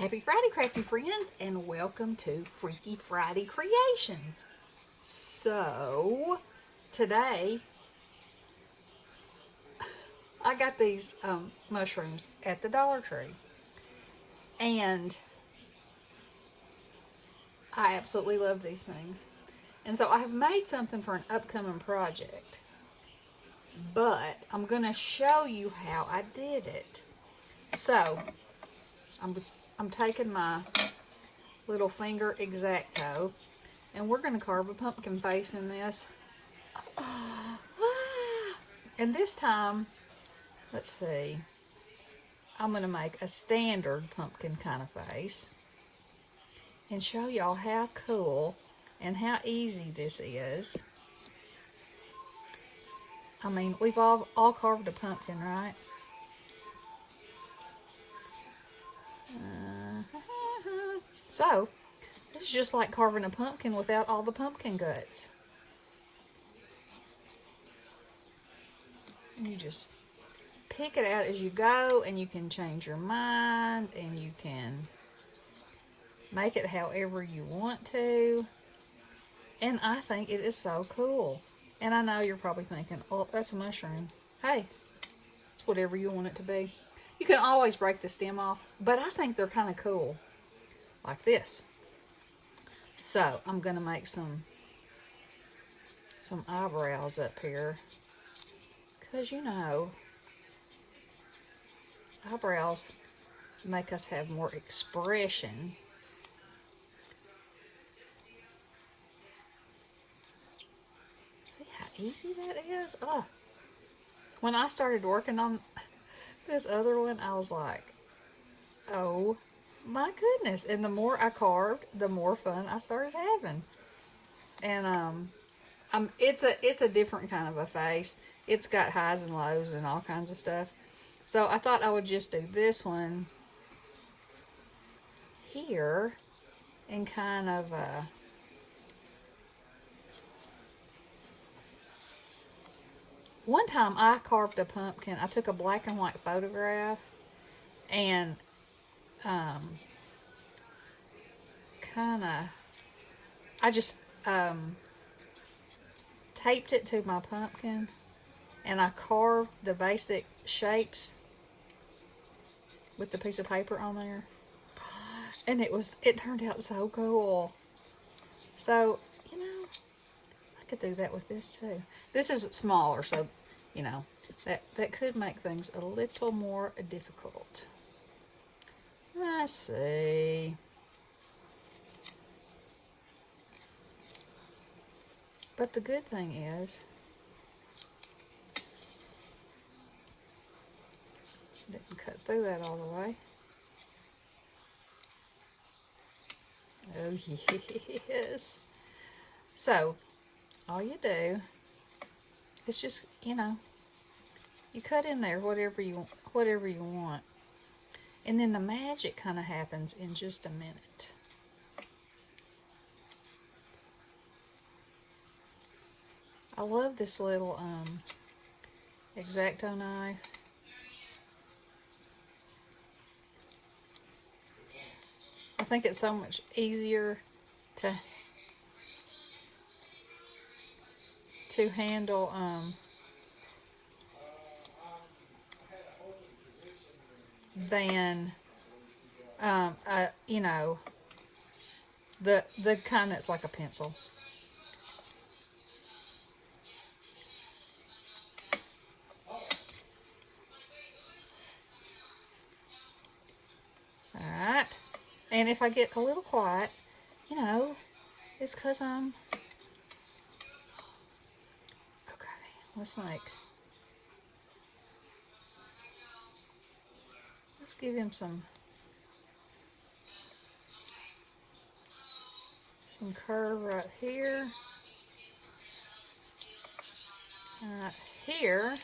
Happy Friday, crafty friends, and welcome to Freaky Friday Creations. So, today I got these mushrooms at the Dollar Tree, and I absolutely love these things. And so I have made something for an upcoming project, but I'm going to show you how I did it. So, I'm taking my little finger X-Acto, and we're going to carve a pumpkin face in this. And this time, let's see, I'm going to make a standard pumpkin kind of face and show y'all how cool and how easy this is. I mean, we've all carved a pumpkin, right? So, this is just like carving a pumpkin without all the pumpkin guts. And you just pick it out as you go, and you can change your mind, and you can make it however you want to. And I think it is so cool. And I know you're probably thinking, oh, that's a mushroom. Hey, it's whatever you want it to be. You can always break the stem off, but I think they're kind of cool. Like this. So, I'm going to make some eyebrows up here. Because, you know, eyebrows make us have more expression. See how easy that is? Oh. When I started working on this other one, I was like, oh my goodness. And the more I carved, the more fun I started having. And it's a different kind of a face. It's got highs and lows and all kinds of stuff. So I thought I would just do this one here and kind of one time I carved a pumpkin. I took a black and white photograph and I just taped it to my pumpkin, and I carved the basic shapes with the piece of paper on there, and it turned out so cool. So, you know, I could do that with this too. This is smaller, so, you know, that could make things a little more difficult. Let's see. But the good thing is, didn't cut through that all the way. Oh yes. So, all you do is just, you know, you cut in there whatever you want. And then the magic kind of happens in just a minute. I love this little X-Acto knife. I think it's so much easier to handle than you know, the kind that's like a pencil. Alright, and if I get a little quiet, you know, it's because I'm... Okay, let's give him some curve right here. Right here.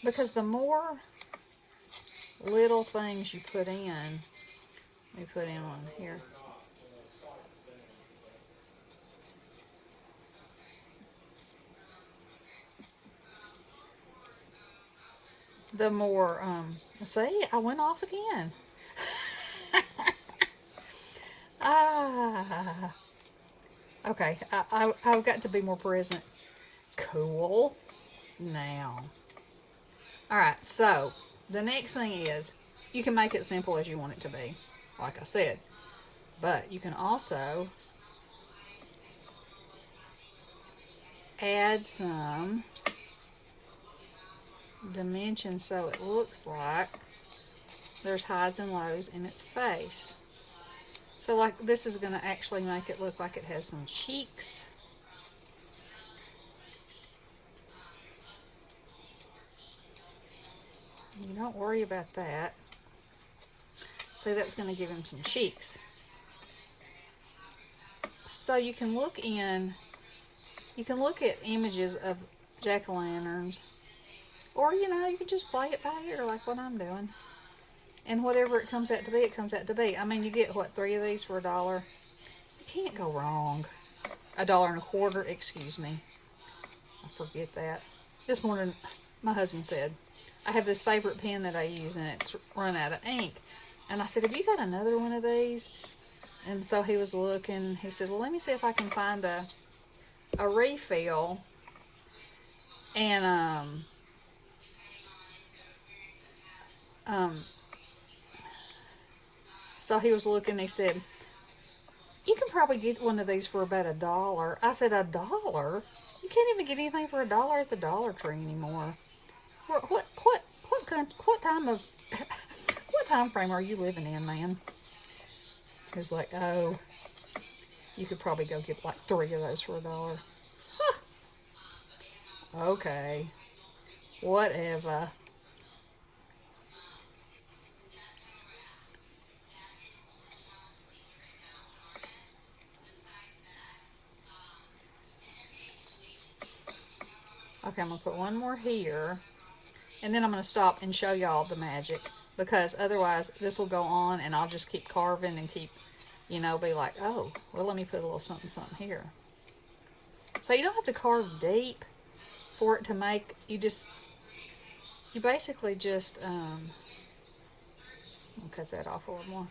Because the more little things you put in, let me put in one here. the more, see, I went off again. Ah, okay, I've got to be more present. Cool. Now, all right, so the next thing is you can make it simple as you want it to be, like I said, but you can also add some dimension so it looks like there's highs and lows in its face. So like this is going to actually make it look like it has some cheeks. You don't worry about that. See, that's going to give him some cheeks. So you can look at images of jack-o'-lanterns, or you know, you can just play it by ear like what I'm doing. And whatever it comes out to be, it comes out to be. I mean, you get, what, 3 of these for $1? You can't go wrong. $1.25, excuse me. I forget that. This morning, my husband said, I have this favorite pen that I use, and it's run out of ink. And I said, have you got another one of these? And so he was looking. He said, well, let me see if I can find a refill. And, so he was looking, he said, you can probably get one of these for about $1. I said, $1? You can't even get anything for $1 at the Dollar Tree anymore. What time frame are you living in, man? He was like, oh, you could probably go get like 3 of those for $1. Huh. Okay. Whatever. Okay, I'm going to put one more here. And then I'm going to stop and show y'all the magic. Because otherwise, this will go on and I'll just keep carving and keep, you know, be like, oh, well, let me put a little something, something here. So you don't have to carve deep for it to make, you basically just, I'll cut that off a little more.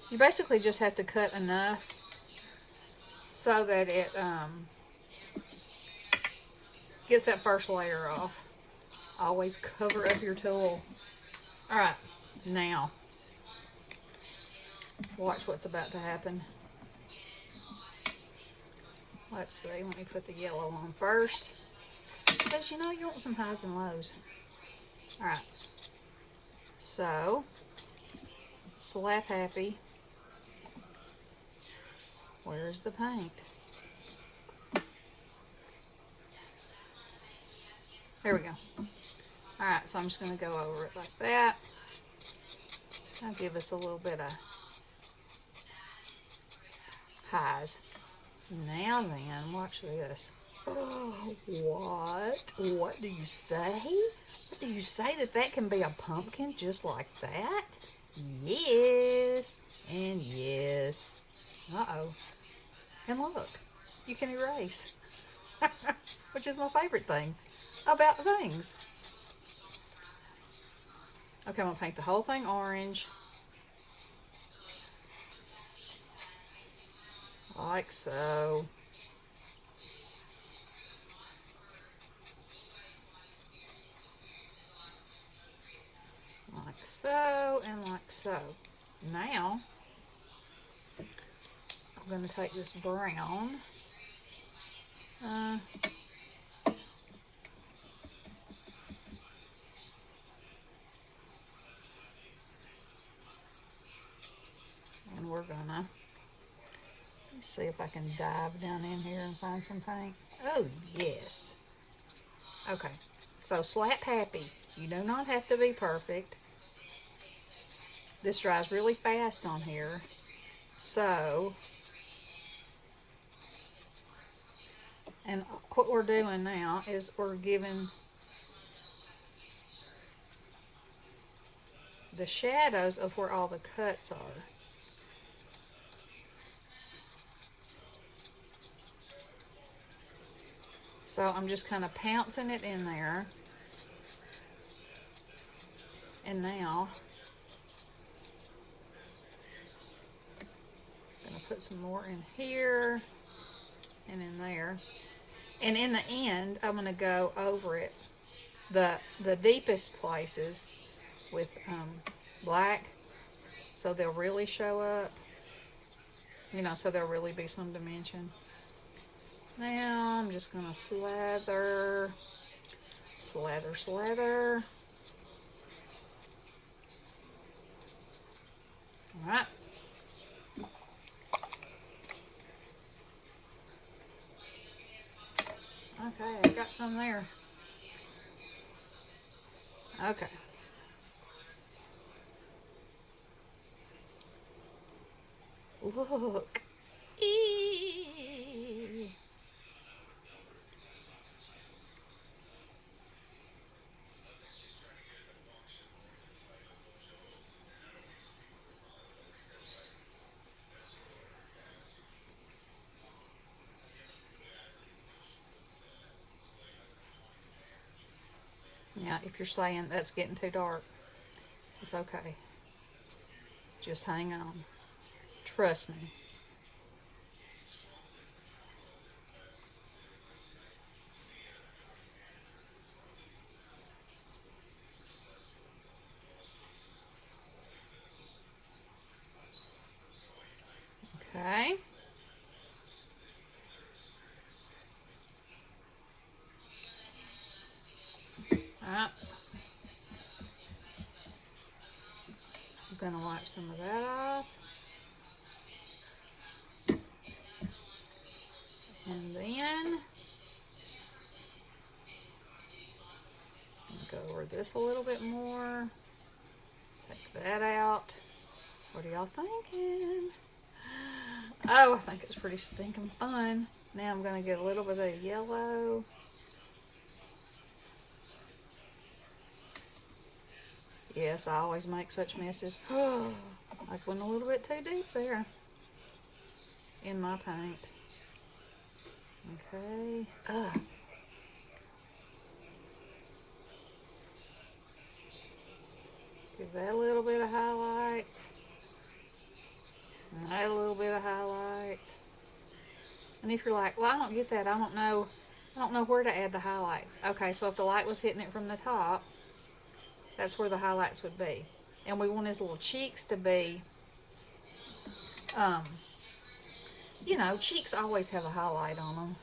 You basically just have to cut enough so that it, gets that first layer off. Always cover up your tool. Alright, now, watch what's about to happen. Let's see, let me put the yellow on first. Because you know you want some highs and lows. Alright, so, slap happy. Where's the paint? There we go. Alright, so I'm just going to go over it like that. That'll give us a little bit of highs. Now then, watch this. Oh, what? What do you say? What do you say that can be a pumpkin just like that? Yes, and yes. Uh-oh. And look, you can erase. Which is my favorite thing about things. Okay, I'm going to paint the whole thing orange. Like so. Like so, and like so. Now, I'm going to take this brown. And we're gonna see if I can dive down in here and find some paint. Oh, yes. Okay, so slap happy. You do not have to be perfect. This dries really fast on here. So, and what we're doing now is we're giving the shadows of where all the cuts are. So I'm just kind of pouncing it in there. And now, I'm going to put some more in here and in there. And in the end, I'm going to go over it, the deepest places with black, so they'll really show up. You know, so there'll really be some dimension. Now I'm just going to slather. Alright. Okay, I got some there. Okay. Look. Eee. Now, if you're saying that's getting too dark, it's okay. Just hang on. Trust me. Okay. Alright. I'm going to wipe some of that off. And then go over this a little bit more. Take that out. What are y'all thinking? Oh, I think it's pretty stinking fun. Now I'm going to get a little bit of yellow. Yes, I always make such messes. I went a little bit too deep there in my paint. Okay. Give that a little bit of highlights. And add a little bit of highlights. And if you're like, well, I don't get that. I don't know where to add the highlights. Okay, so if the light was hitting it from the top, that's where the highlights would be. And we want his little cheeks to be, you know, cheeks always have a highlight on them.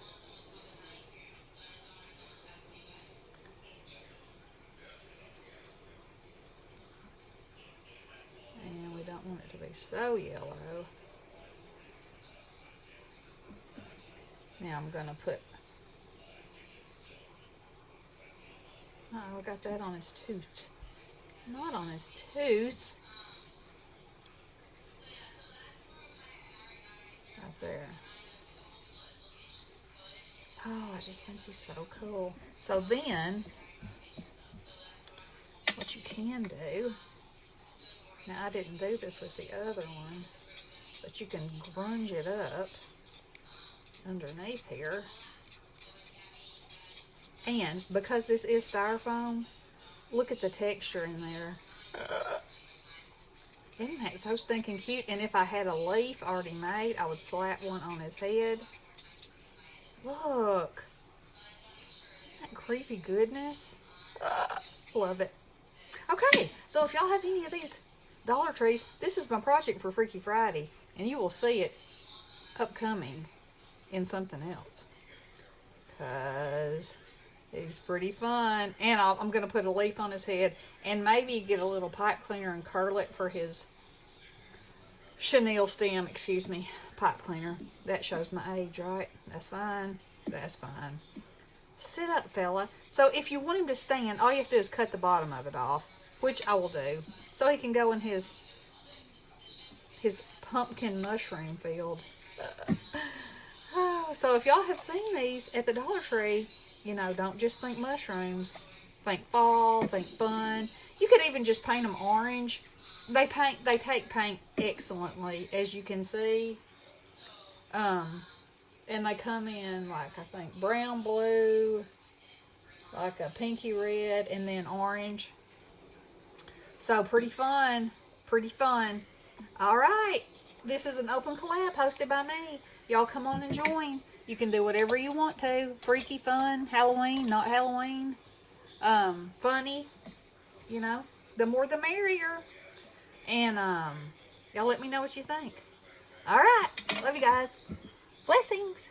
And we don't want it to be so yellow. Now I'm going to put, oh, I got that on his tooth. Not on his tooth. Right there. Oh, I just think he's so cool. So then, what you can do, now I didn't do this with the other one, but you can grunge it up underneath here. And because this is styrofoam, look at the texture in there. Isn't that so stinking cute? And if I had a leaf already made, I would slap one on his head. Look. Isn't that creepy goodness? Love it. Okay, so if y'all have any of these Dollar Trees, this is my project for Freaky Friday. And you will see it upcoming in something else. Because he's pretty fun. And I'm going to put a leaf on his head. And maybe get a little pipe cleaner and curl it for his chenille stem, pipe cleaner. That shows my age, right? That's fine. That's fine. Sit up, fella. So if you want him to stand, all you have to do is cut the bottom of it off, which I will do, so he can go in his pumpkin mushroom field. So if y'all have seen these at the Dollar Tree, you know, don't just think mushrooms. Think fall, think fun. You could even just paint them orange. They take paint excellently, as you can see. And they come in like, I think, brown, blue, like a pinky red, and then orange. So pretty fun. Pretty fun. All right. This is an open collab hosted by me. Y'all come on and join. You can do whatever you want to. Freaky, fun, Halloween, not Halloween. Funny. You know, the more the merrier. And y'all let me know what you think. All right. Love you guys. Blessings.